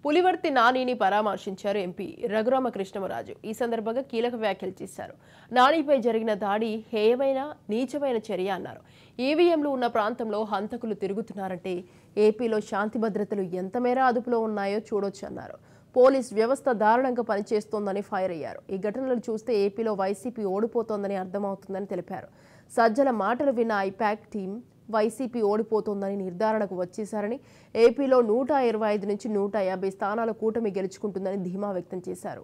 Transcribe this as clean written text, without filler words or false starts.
పులివర్తి నానిని పరామర్శించారు ఎంపీ రఘురామకృష్ణమరాజు. ఈ సందర్భంగా కీలక వ్యాఖ్యలు చేశారు. నానిపై జరిగిన దాడి హేయమైన, నీచమైన చర్య అన్నారు. ఈవీఎంలు ఉన్న ప్రాంతంలో హంతకులు తిరుగుతున్నారంటే ఏపీలో శాంతి భద్రతలు ఎంత మేర అదుపులో ఉన్నాయో చూడొచ్చన్నారు. పోలీస్ వ్యవస్థ దారుణంగా పనిచేస్తోందని ఫైర్ అయ్యారు. ఈ ఘటనలు చూస్తే ఏపీలో వైసీపీ ఓడిపోతోందని అర్థమవుతుందని తెలిపారు. సజ్జల మాటలు విన్న ఐపాక్ టీం వైసీపీ ఓడిపోతోందని నిర్ధారణకు వచ్చేశారని, ఏపీలో 125 నుంచి 150 స్థానాల కూటమి గెలుచుకుంటుందని ధీమా వ్యక్తం చేశారు.